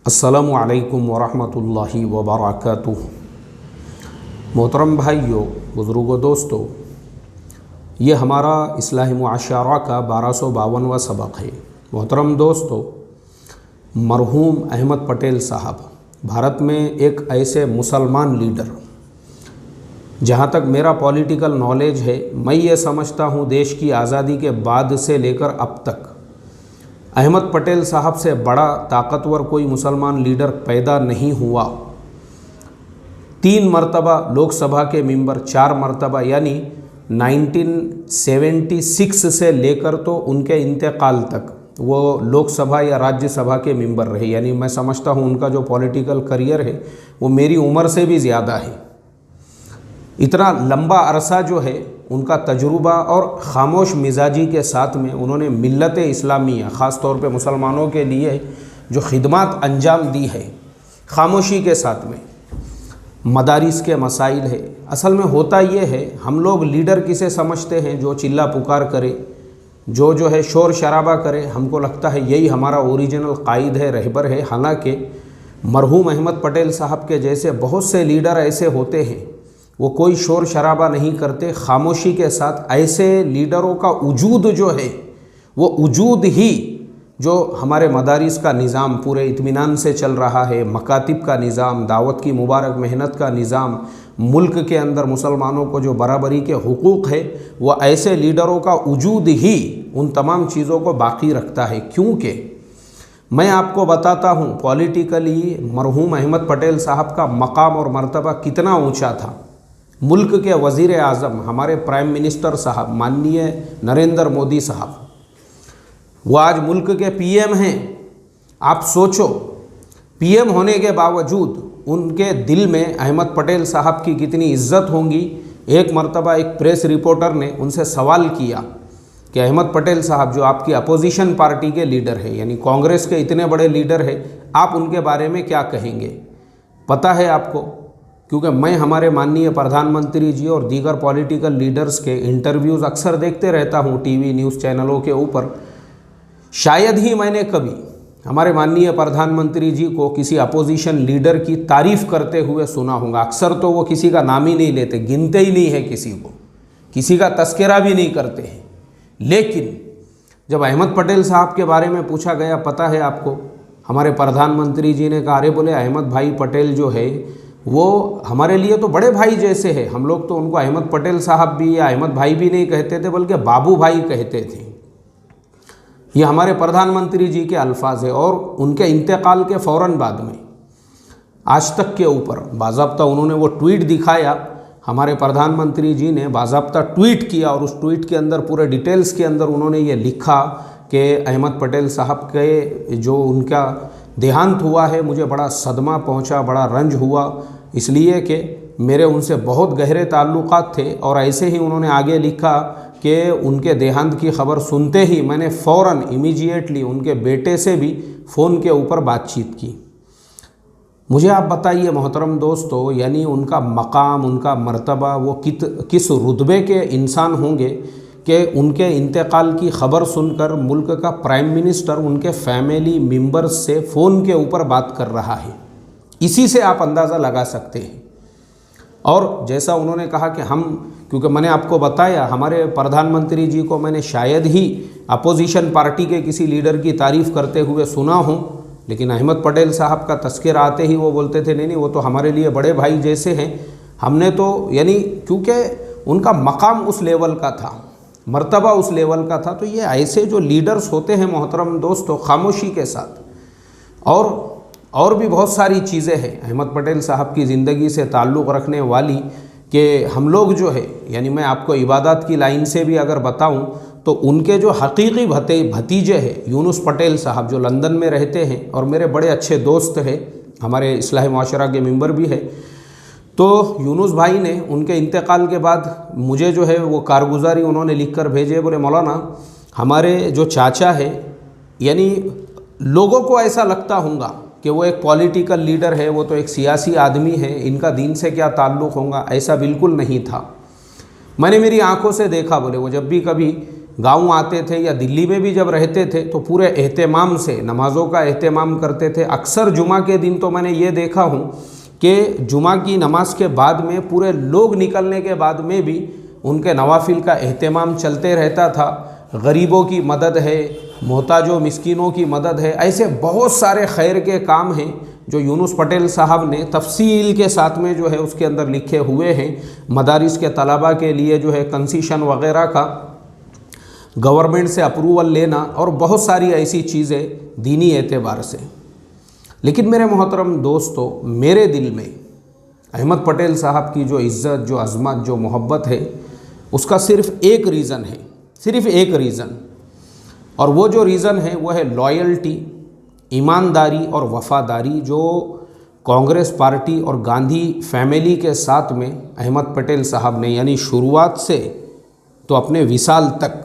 अस्सलामु अलैकुम वरहमतुल्लाहि वबरकातुहू। मोहतरम भाइयों, बुज़ुर्गों, दोस्तों, ये हमारा इस्लाही मुआशरा का 1252वां सबक है। मोहतरम दोस्तों, मरहूम अहमद पटेल साहब भारत में एक ऐसे मुसलमान लीडर, जहाँ तक मेरा पॉलिटिकल नॉलेज है, मैं ये समझता हूँ देश की आज़ादी के बाद से लेकर अब तक अहमद पटेल साहब से बड़ा ताकतवर कोई मुसलमान लीडर पैदा नहीं हुआ। 3 मरतबा लोकसभा के मेंबर, 4 मरतबा, यानी 1976 से लेकर तो उनके इंतकाल तक वो लोकसभा या राज्यसभा के मेंबर रहे। यानी मैं समझता हूँ उनका जो पॉलिटिकल करियर है वो मेरी उम्र से भी ज़्यादा है। इतना लंबा अरसा जो है उनका तजुर्बा और ख़ामोश मिजाजी के साथ में उन्होंने मिल्लत इस्लामिया, ख़ास तौर पे मुसलमानों के लिए जो खिदमत अंजाम दी है, ख़ामोशी के साथ में मदारिस के मसाइल है। असल में होता ये है, हम लोग लीडर किसे समझते हैं? जो चिल्ला पुकार करे, जो है शोर शराबा करे। हमको लगता है यही हमारा ओरिजिनल कायद है, रहबर है। हालांकि मरहूम अहमद पटेल साहब के जैसे बहुत से लीडर ऐसे होते हैं, वो कोई शोर शराबा नहीं करते, खामोशी के साथ। ऐसे लीडरों का वजूद जो है वो वजूद ही जो हमारे मदारिस का निज़ाम पूरे इत्मीनान से चल रहा है, मकातिब का निज़ाम, दावत की मुबारक मेहनत का निज़ाम, मुल्क के अंदर मुसलमानों को जो बराबरी के हुकूक़ है, वो ऐसे लीडरों का वजूद ही उन तमाम चीज़ों को बाकी रखता है। क्योंकि मैं आपको बताता हूँ पॉलिटिकली मरहूम अहमद पटेल साहब का मकाम और मर्तबा कितना ऊँचा था। मुल्क के वज़ीर आज़म, हमारे प्राइम मिनिस्टर साहब माननीय नरेंद्र मोदी साहब, वो आज मुल्क के पीएम हैं। आप सोचो, पीएम होने के बावजूद उनके दिल में अहमद पटेल साहब की कितनी इज्जत होंगी। एक मर्तबा एक प्रेस रिपोर्टर ने उनसे सवाल किया कि अहमद पटेल साहब जो आपकी अपोजिशन पार्टी के लीडर है, यानी कांग्रेस के इतने बड़े लीडर है, आप उनके बारे में क्या कहेंगे? पता है आपको, क्योंकि मैं हमारे माननीय प्रधानमंत्री जी और दीगर पॉलिटिकल लीडर्स के इंटरव्यूज़ अक्सर देखते रहता हूँ टीवी न्यूज़ चैनलों के ऊपर। शायद ही मैंने कभी हमारे माननीय प्रधानमंत्री जी को किसी अपोजिशन लीडर की तारीफ़ करते हुए सुना होगा। अक्सर तो वो किसी का नाम ही नहीं लेते, गिनते ही नहीं है किसी को, किसी का तस्करा भी नहीं करते हैं। लेकिन जब अहमद पटेल साहब के बारे में पूछा गया, पता है आपको, हमारे प्रधानमंत्री जी ने कहा, अरे बोले अहमद भाई पटेल जो है वो हमारे लिए तो बड़े भाई जैसे है। हम लोग तो उनको अहमद पटेल साहब भी या अहमद भाई भी नहीं कहते थे, बल्कि बाबू भाई कहते थे। ये हमारे प्रधानमंत्री जी के अल्फाज है। और उनके इंतकाल के फ़ौरन बाद में आज तक के ऊपर बाज़ाब्ता उन्होंने वो ट्वीट दिखाया। हमारे प्रधानमंत्री जी ने बाज़ाब्ता ट्वीट किया और उस ट्वीट के अंदर पूरे डिटेल्स के अंदर उन्होंने ये लिखा कि अहमद पटेल साहब के जो उनका देहांत हुआ है, मुझे बड़ा सदमा पहुंचा, बड़ा रंज हुआ, इसलिए कि मेरे उनसे बहुत गहरे ताल्लुकात थे। और ऐसे ही उन्होंने आगे लिखा कि उनके देहांत की खबर सुनते ही मैंने फ़ौरन इमीडिएटली उनके बेटे से भी फ़ोन के ऊपर बातचीत की। मुझे आप बताइए मोहतरम दोस्तों, यानी उनका मकाम, उनका मर्तबा, वो किस रुतबे के इंसान होंगे कि उनके इंतकाल की ख़बर सुनकर मुल्क का प्राइम मिनिस्टर उनके फैमिली मेंबर्स से फ़ोन के ऊपर बात कर रहा है। इसी से आप अंदाज़ा लगा सकते हैं। और जैसा उन्होंने कहा कि हम, क्योंकि मैंने आपको बताया हमारे प्रधानमंत्री जी को मैंने शायद ही अपोजिशन पार्टी के किसी लीडर की तारीफ़ करते हुए सुना हूँ, लेकिन अहमद पटेल साहब का तस्करा आते ही वो बोलते थे, नहीं वो तो हमारे लिए बड़े भाई जैसे हैं। हमने तो, यानी क्योंकि उनका मकाम उस लेवल का था, मर्तबा उस लेवल का था। तो ये ऐसे जो लीडर्स होते हैं मोहतरम दोस्तों, खामोशी के साथ। और भी बहुत सारी चीज़ें हैं अहमद पटेल साहब की ज़िंदगी से ताल्लुक़ रखने वाली कि हम लोग जो है, यानी मैं आपको इबादत की लाइन से भी अगर बताऊं तो उनके जो हकीकी भतीजे हैं यूनुस पटेल साहब, जो लंदन में रहते हैं और मेरे बड़े अच्छे दोस्त हैं, हमारे इस्लाही मुआशरा के मेंबर भी है। तो यूनुस भाई ने उनके इंतकाल के बाद मुझे जो है वो कारगुजारी उन्होंने लिख कर भेजे। बोले मौलाना, हमारे जो चाचा है, यानी लोगों को ऐसा लगता होगा कि वो एक पॉलिटिकल लीडर है, वो तो एक सियासी आदमी है, इनका दीन से क्या ताल्लुक़ होगा। ऐसा बिल्कुल नहीं था। मैंने मेरी आंखों से देखा। बोले वो जब भी कभी गांव आते थे या दिल्ली में भी जब रहते थे तो पूरे एहतमाम से नमाज़ों का एहतमाम करते थे। अक्सर जुमा के दिन तो मैंने ये देखा हूँ कि जुमा की नमाज के बाद में पूरे लोग निकलने के बाद में भी उनके नवाफिल का एहतमाम चलते रहता था। गरीबों की मदद है, मोहताजों मिस्कीनों की मदद है, ऐसे बहुत सारे खैर के काम हैं जो यूनुस पटेल साहब ने तफसील के साथ में जो है उसके अंदर लिखे हुए हैं। मदारिस के तलबा के लिए जो है कंसेशन वगैरह का गवर्नमेंट से अप्रूवल लेना और बहुत सारी ऐसी चीज़ें दीनी एतबार से। लेकिन मेरे मोहतरम दोस्तों, मेरे दिल में अहमद पटेल साहब की जो इज़्ज़त, जो अज़मत, जो मोहब्बत है, उसका सिर्फ़ एक रीज़न है, सिर्फ़ एक रीज़न, और वो जो रीज़न है वो है लॉयल्टी, ईमानदारी और वफ़ादारी जो कांग्रेस पार्टी और गांधी फैमिली के साथ में अहमद पटेल साहब ने, यानी शुरुआत से तो अपने विसाल तक,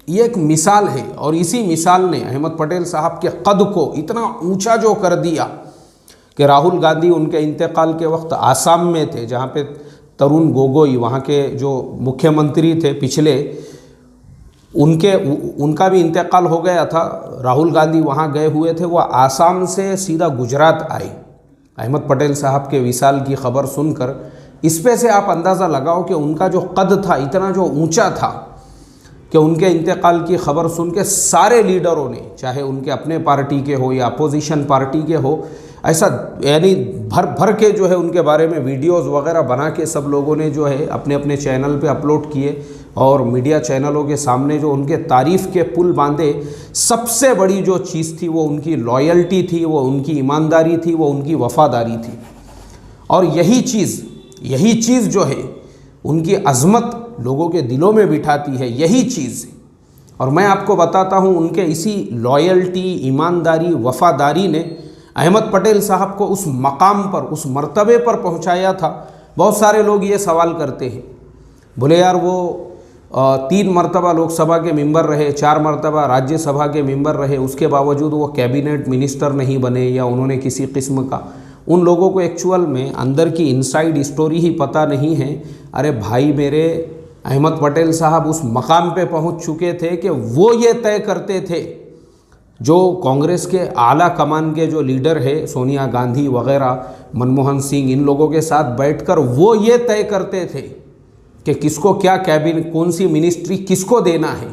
ये एक मिसाल है। और इसी मिसाल ने अहमद पटेल साहब के कद को इतना ऊंचा जो कर दिया कि राहुल गांधी उनके इंतकाल के वक्त आसाम में थे, जहाँ पे तरुण गोगोई वहाँ के जो मुख्यमंत्री थे पिछले, उनका भी इंतकाल हो गया था। राहुल गांधी वहाँ गए हुए थे, वो आसाम से सीधा गुजरात आए अहमद पटेल साहब के विसाल की खबर सुनकर। इस पे से आप अंदाज़ा लगाओ कि उनका जो कद था इतना जो ऊंचा था कि उनके इंतकाल की खबर सुन के सारे लीडरों ने, चाहे उनके अपने पार्टी के हो या अपोजिशन पार्टी के हो, ऐसा यानी भर भर के जो है उनके बारे में वीडियोस वगैरह बना के सब लोगों ने जो है अपने अपने चैनल पे अपलोड किए और मीडिया चैनलों के सामने जो उनके तारीफ़ के पुल बांधे। सबसे बड़ी जो चीज़ थी वो उनकी लॉयल्टी थी, वो उनकी ईमानदारी थी, वो उनकी वफ़ादारी थी। और यही चीज़ जो है उनकी अज़मत लोगों के दिलों में बिठाती है, यही चीज़। और मैं आपको बताता हूँ, उनके इसी लॉयल्टी, ईमानदारी, वफ़ादारी ने अहमद पटेल साहब को उस मकाम पर, उस मर्तबे पर पहुँचाया था। बहुत सारे लोग ये सवाल करते हैं, बोले यार वो 3 मरतबा लोकसभा के मेंबर रहे, 4 मरतबा राज्यसभा के मेंबर रहे, उसके बावजूद वो कैबिनेट मिनिस्टर नहीं बने या उन्होंने किसी किस्म का, उन लोगों को एक्चुअल में अंदर की इनसाइड स्टोरी ही पता नहीं है। अरे भाई मेरे, अहमद पटेल साहब उस मकाम पे पहुंच चुके थे कि वो ये तय करते थे, जो कांग्रेस के आला कमान के जो लीडर है सोनिया गांधी वगैरह, मनमोहन सिंह, इन लोगों के साथ बैठकर वो ये तय करते थे कि किसको क्या कैबिनेट, कौन सी मिनिस्ट्री किसको देना है।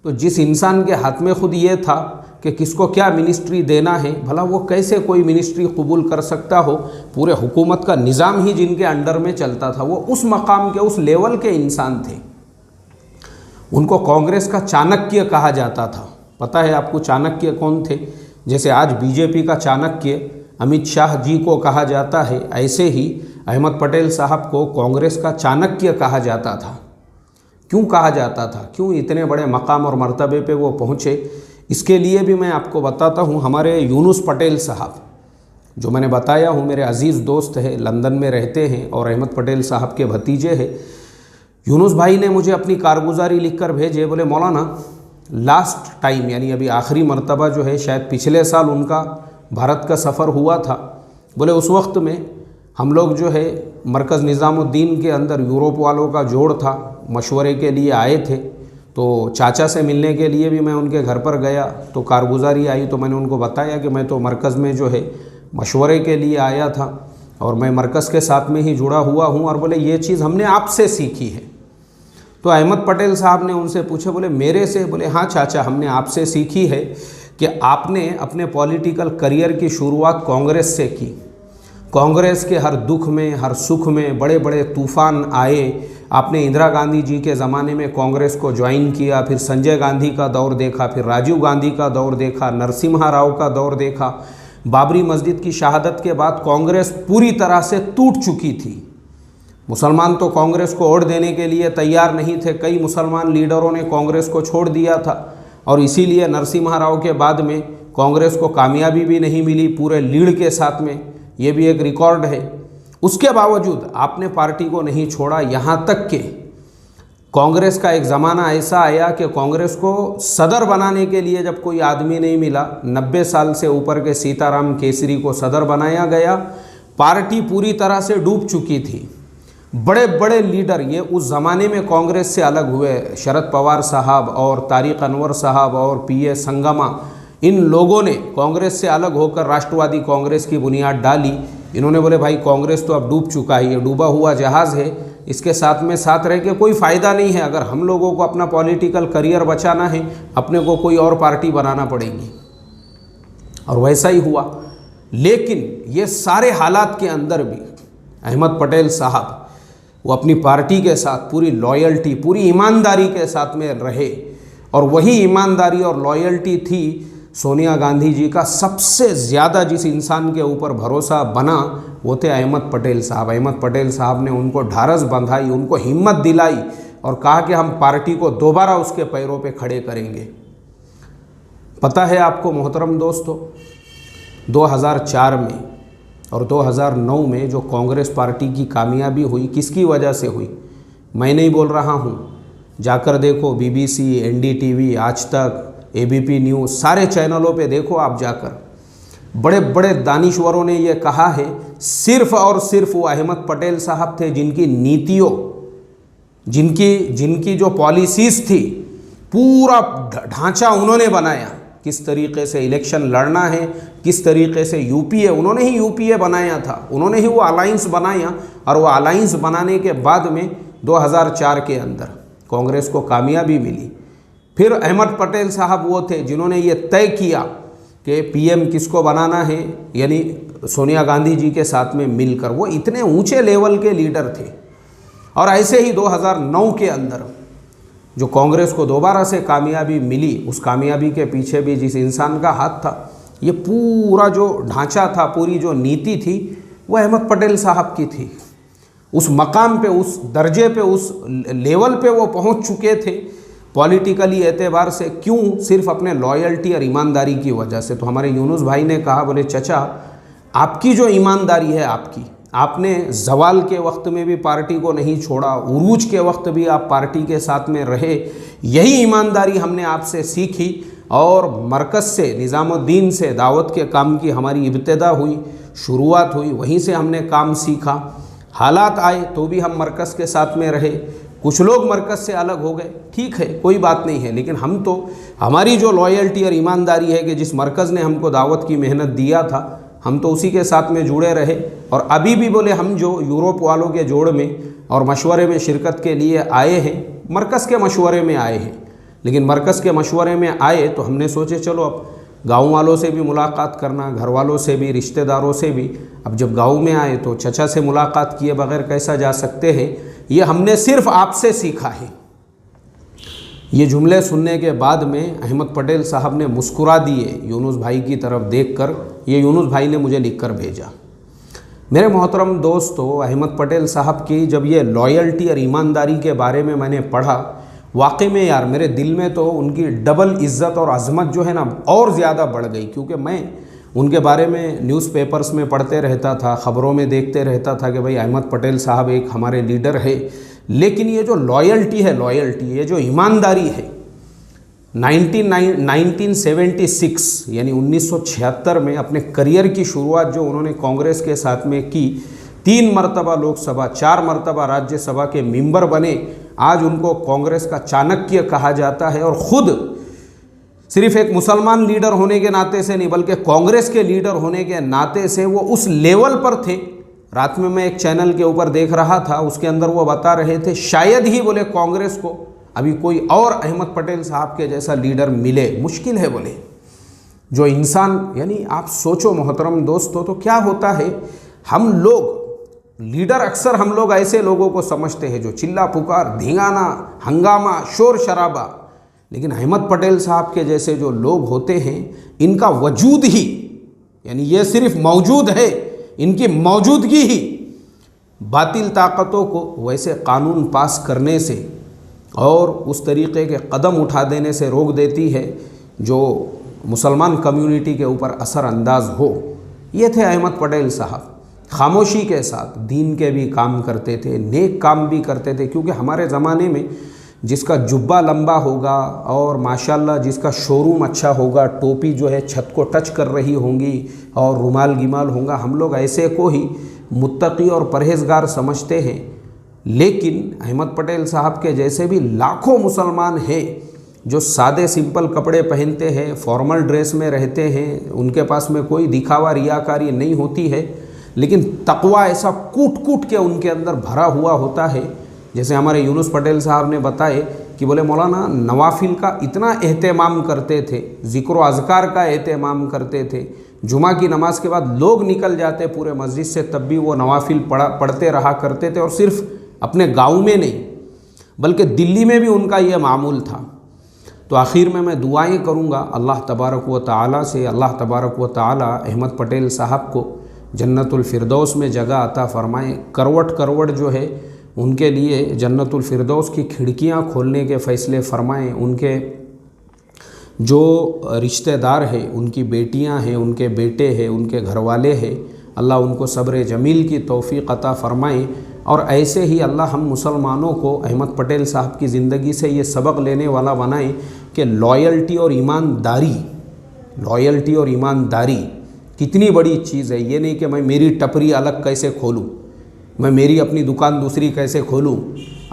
तो जिस इंसान के हाथ में खुद ये था कि किसको क्या मिनिस्ट्री देना है, भला वो कैसे कोई मिनिस्ट्री कबूल कर सकता हो। पूरे हुकूमत का निज़ाम ही जिनके अंडर में चलता था, वो उस मकाम के, उस लेवल के इंसान थे। उनको कांग्रेस का चाणक्य कहा जाता था। पता है आपको चाणक्य कौन थे? जैसे आज बीजेपी का चाणक्य अमित शाह जी को कहा जाता है, ऐसे ही अहमद पटेल साहब को कांग्रेस का चाणक्य कहा जाता था। क्यों कहा जाता था, क्यों इतने बड़े मकाम और मर्तबे पे वो पहुँचे, इसके लिए भी मैं आपको बताता हूँ। हमारे यूनुस पटेल साहब, जो मैंने बताया हूँ, मेरे अज़ीज़ दोस्त हैं, लंदन में रहते हैं और अहमद पटेल साहब के भतीजे हैं। यूनुस भाई ने मुझे अपनी कारगुजारी लिखकर भेजे, बोले मौलाना लास्ट टाइम, यानी अभी आखिरी मर्तबा जो है, शायद पिछले साल उनका भारत का सफ़र हुआ था। बोले उस वक्त में हम लोग जो है मरकज़ निज़ामुद्दीन के अंदर यूरोप वालों का जोड़ था, मशवरे के लिए आए थे। तो चाचा से मिलने के लिए भी मैं उनके घर पर गया, तो कारगुजारी आई, तो मैंने उनको बताया कि मैं तो मरकज़ में जो है मशवरे के लिए आया था और मैं मरकज़ के साथ में ही जुड़ा हुआ हूँ। और बोले ये चीज़ हमने आपसे सीखी है। तो अहमद पटेल साहब ने उनसे पूछा, बोले मेरे से? बोले हाँ चाचा, हमने आपसे सीखी है कि आपने अपने पॉलिटिकल करियर की शुरुआत कांग्रेस से की। कांग्रेस के हर दुख में, हर सुख में बड़े बड़े तूफ़ान आए। आपने इंदिरा गांधी जी के ज़माने में कांग्रेस को ज्वाइन किया, फिर संजय गांधी का दौर देखा, फिर राजीव गांधी का दौर देखा, नरसिम्हा राव का दौर देखा। बाबरी मस्जिद की शहादत के बाद कांग्रेस पूरी तरह से टूट चुकी थी। मुसलमान तो कांग्रेस को वोट देने के लिए तैयार नहीं थे, कई मुसलमान लीडरों ने कांग्रेस को छोड़ दिया था और इसीलिए नरसिम्हा राव के बाद में कांग्रेस को कामयाबी भी नहीं मिली पूरे लीड के साथ में, ये भी एक रिकॉर्ड है। उसके बावजूद आपने पार्टी को नहीं छोड़ा, यहाँ तक कि कांग्रेस का एक ज़माना ऐसा आया कि कांग्रेस को सदर बनाने के लिए जब कोई आदमी नहीं मिला, 90 साल से ऊपर के सीताराम केसरी को सदर बनाया गया। पार्टी पूरी तरह से डूब चुकी थी। बड़े बड़े लीडर ये उस ज़माने में कांग्रेस से अलग हुए, शरद पवार साहब और तारिक अनवर साहब और पीए संगमा, इन लोगों ने कांग्रेस से अलग होकर राष्ट्रवादी कांग्रेस की बुनियाद डाली। इन्होंने बोले भाई कांग्रेस तो अब डूब चुका है, ये डूबा हुआ जहाज़ है, इसके साथ में साथ रह के कोई फ़ायदा नहीं है। अगर हम लोगों को अपना पॉलिटिकल करियर बचाना है, अपने को कोई और पार्टी बनाना पड़ेगी। और वैसा ही हुआ। लेकिन ये सारे हालात के अंदर भी अहमद पटेल साहब वो अपनी पार्टी के साथ पूरी लॉयल्टी, पूरी ईमानदारी के साथ में रहे। और वही ईमानदारी और लॉयल्टी थी सोनिया गांधी जी का सबसे ज़्यादा जिस इंसान के ऊपर भरोसा बना वो थे अहमद पटेल साहब। अहमद पटेल साहब ने उनको ढारस बंधाई, उनको हिम्मत दिलाई और कहा कि हम पार्टी को दोबारा उसके पैरों पे खड़े करेंगे। पता है आपको मोहतरम दोस्तों, 2004 में और 2009 में जो कांग्रेस पार्टी की कामयाबी हुई, किसकी वजह से हुई? मैं नहीं बोल रहा हूँ, जाकर देखो BBC, NDTV, आज तक, ABP न्यूज़, सारे चैनलों पे देखो आप जाकर। बड़े बड़े दानिश्वरों ने ये कहा है, सिर्फ और सिर्फ वो अहमद पटेल साहब थे जिनकी नीतियों, जिनकी जो पॉलिसीज़ थी, पूरा ढांचा उन्होंने बनाया। किस तरीके से इलेक्शन लड़ना है, किस तरीके से UPA, उन्होंने ही UPA बनाया था, उन्होंने ही वो अलायंस बनाया। और वो अलायंस बनाने के बाद में 2004 के अंदर कांग्रेस को कामयाबी मिली। फिर अहमद पटेल साहब वो थे जिन्होंने ये तय किया कि PM किसको बनाना है, यानी सोनिया गांधी जी के साथ में मिलकर। वो इतने ऊंचे लेवल के लीडर थे। और ऐसे ही 2009 के अंदर जो कांग्रेस को दोबारा से कामयाबी मिली, उस कामयाबी के पीछे भी जिस इंसान का हाथ था, ये पूरा जो ढांचा था, पूरी जो नीति थी, वो अहमद पटेल साहब की थी। उस मकाम पे, उस दर्जे पे, उस लेवल पे वो पहुंच चुके थे पॉलिटिकली एतबार से। क्यों? सिर्फ अपने लॉयल्टी और ईमानदारी की वजह से। तो हमारे यूनुस भाई ने कहा, बोले चचा आपकी जो ईमानदारी है, आपने जवाल के वक्त में भी पार्टी को नहीं छोड़ा, उरूज के वक्त भी आप पार्टी के साथ में रहे, यही ईमानदारी हमने आपसे सीखी। और मरकज़ से, निज़ामुद्दीन से दावत के काम की हमारी इब्तिदा हुई, शुरुआत हुई, वहीं से हमने काम सीखा। हालात आए तो भी हम मरकज़ के साथ में रहे। कुछ लोग मरकज़ से अलग हो गए, ठीक है, कोई बात नहीं है, लेकिन हम तो, हमारी जो लॉयल्टी और ईमानदारी है कि जिस मरकज़ ने हमको दावत की मेहनत दिया था, हम तो उसी के साथ में जुड़े रहे। और अभी भी बोले हम जो यूरोप वालों के जोड़ में और मशवरे में शिरकत के लिए आए हैं, मरकज़ के मशवरे में आए हैं। लेकिन मरकज़ के मशवरे में आए तो हमने सोचे चलो अब गाँव वालों से भी मुलाकात करना, घर वालों से भी, रिश्तेदारों से भी। अब जब गाँव में आए तो चचा से मुलाकात किए बगैर कैसा जा सकते हैं, ये हमने सिर्फ आपसे सीखा है। ये जुमले सुनने के बाद में अहमद पटेल साहब ने मुस्कुरा दिए यूनुस भाई की तरफ देखकर। ये यूनुस भाई ने मुझे लिखकर भेजा। मेरे मोहतरम दोस्तों, अहमद पटेल साहब की जब ये लॉयल्टी और ईमानदारी के बारे में मैंने पढ़ा, वाकई में यार मेरे दिल में तो उनकी डबल इज़्ज़त और अज़मत जो है ना और ज़्यादा बढ़ गई। क्योंकि मैं उनके बारे में न्यूज़पेपर्स में पढ़ते रहता था, ख़बरों में देखते रहता था कि भाई अहमद पटेल साहब एक हमारे लीडर है। लेकिन ये जो लॉयल्टी है, ये जो ईमानदारी है, 1976 यानी 1976 में अपने करियर की शुरुआत जो उन्होंने कांग्रेस के साथ में की, 3 मरतबा लोकसभा, 4 मरतबा राज्यसभा के मेंबर बने। आज उनको कांग्रेस का चाणक्य कहा जाता है। और ख़ुद सिर्फ एक मुसलमान लीडर होने के नाते से नहीं, बल्कि कांग्रेस के लीडर होने के नाते से वो उस लेवल पर थे। रात में मैं एक चैनल के ऊपर देख रहा था, उसके अंदर वो बता रहे थे शायद ही बोले कांग्रेस को अभी कोई और अहमद पटेल साहब के जैसा लीडर मिले, मुश्किल है बोले। जो इंसान, यानी आप सोचो मोहतरम दोस्तों, तो क्या होता है, हम लोग लीडर, अक्सर हम लोग ऐसे लोगों को समझते हैं जो चिल्ला पुकार, धिंगाना, हंगामा, शोर शराबा। लेकिन अहमद पटेल साहब के जैसे जो लोग होते हैं, इनका वजूद ही, यानी ये सिर्फ मौजूद है, इनकी मौजूदगी ही बातिल ताकतों को वैसे कानून पास करने से और उस तरीक़े के कदम उठा देने से रोक देती है जो मुसलमान कम्युनिटी के ऊपर असरअंदाज हो। ये थे अहमद पटेल साहब। खामोशी के साथ दीन के भी काम करते थे, नेक काम भी करते थे। क्योंकि हमारे ज़माने में जिसका जुब्बा लंबा होगा और माशाल्लाह जिसका शोरूम अच्छा होगा, टोपी जो है छत को टच कर रही होंगी और रुमाल गिमाल होगा, हम लोग ऐसे को ही मुत्तकी और परहेज़गार समझते हैं। लेकिन अहमद पटेल साहब के जैसे भी लाखों मुसलमान हैं जो सादे सिंपल कपड़े पहनते हैं, फॉर्मल ड्रेस में रहते हैं, उनके पास में कोई दिखावा रियाकारी नहीं होती है, लेकिन तकवा ऐसा कूट कूट के उनके अंदर भरा हुआ होता है। जैसे हमारे यूनुस पटेल साहब ने बताए कि बोले मौलाना नवाफिल का इतना एहतमाम करते थे, ज़िक्र व अज़कार का एहतमाम करते थे, जुमा की नमाज के बाद लोग निकल जाते पूरे मस्जिद से तब भी वो नवाफिल पढ़ते रहा करते थे, और सिर्फ अपने गाँव में नहीं बल्कि दिल्ली में भी उनका ये मामूल था। तो आखिर में मैं दुआएं करूँगा अल्लाह तबारक व तआला से, अल्लाह तबारक व तआला अहमद पटेल साहब को जन्नतुल फिरदौस में जगह अता फ़रमाएँ। करवट करवट जो है उनके लिए जन्नतुल फिरदौस की खिड़कियां खोलने के फ़ैसले फ़रमाएँ। उनके जो रिश्तेदार हैं, उनकी बेटियां हैं, उनके बेटे हैं, उनके घरवाले हैं, अल्लाह उनको सब्र जमील की तौफ़ीक़ अता फ़रमाएँ। और ऐसे ही अल्लाह हम मुसलमानों को अहमद पटेल साहब की ज़िंदगी से ये सबक लेने वाला बनाए कि लॉयल्टी और ईमानदारी कितनी बड़ी चीज़ है। ये नहीं कि मैं मेरी टपरी अलग कैसे खोलूँ, मैं मेरी अपनी दुकान दूसरी कैसे खोलूँ।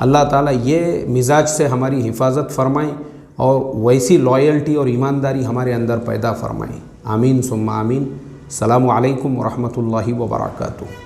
अल्लाह ताला ये मिजाज से हमारी हिफाजत फ़रमाएँ और वैसी लॉयल्टी और ईमानदारी हमारे अंदर पैदा फ़रमाएँ। आमीन सुम्मा आमीन। अस्सलामु अलैकुम व रहमतुल्लाहि व बरकातुहू।